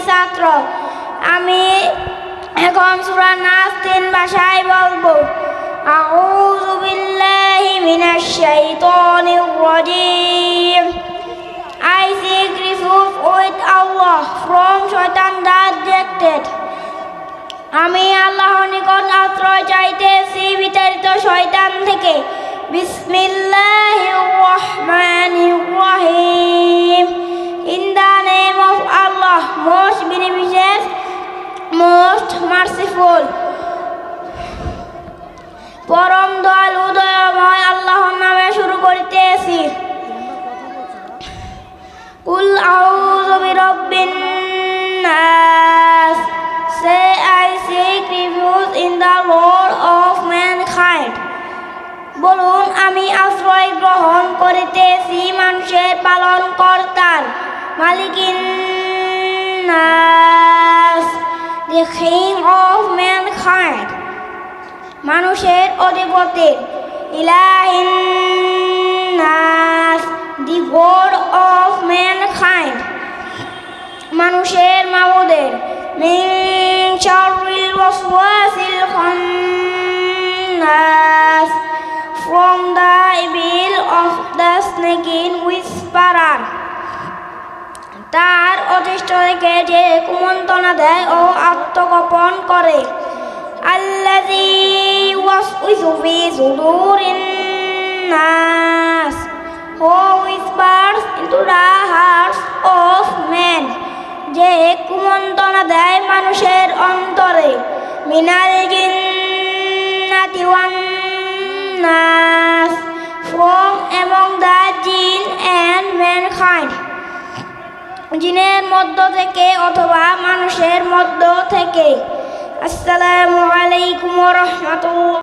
ছাত্র। আমি এখন সূরা নাস 3 ভাষায় বলবো। আউযু বিল্লাহি মিনাশ শাইতানির রাজীম। I seek refuge with Allah from Shaitan that rejected. আমি আল্লাহর নিকট আশ্রয় চাইতেছি বিতাড়িত শয়তান থেকে। বিসমিল্লাহির রহমানির রহিম। In the name of Allah, most beneficent, most merciful. পরম দয়ালু দয়াময় আল্লাহর নামে শুরু করিতেছি। কুল আউযু বিরাব্বিন নাস। Say I seek refuge in the Lord of mankind. বলুন আমি আশ্রয় গ্রহণ করিতেছি মানুষের পালন কর্তার, মালিকিন নাস, the king of mankind, মানুষের অধিপতির, ইলাহিন নাস, the god of mankind, মানুষের মাবুদের, মিন শাররিল ওয়াসওয়াসিল খান্নাস, from the evil of the snaking whisperer, তার অদৃষ্ট থেকে যে কুমন্ত্রণা দেয় ও আত্মগোপন করে। আল্লাযী ইউওয়াসউইসু ফী সুদুরিন নাস, who whispers into the hearts of men, যে কুমন্ত্রণা দেয় মানুষের অন্তরে। মিনাল জিন্নাতি ওয়ান নাস, from among the jinn and mankind, জিনের মধ্য থেকে অথবা মানুষের মধ্য থেকে। আসসালামু আলাইকুম ওয়া রাহমাতুল্লাহ।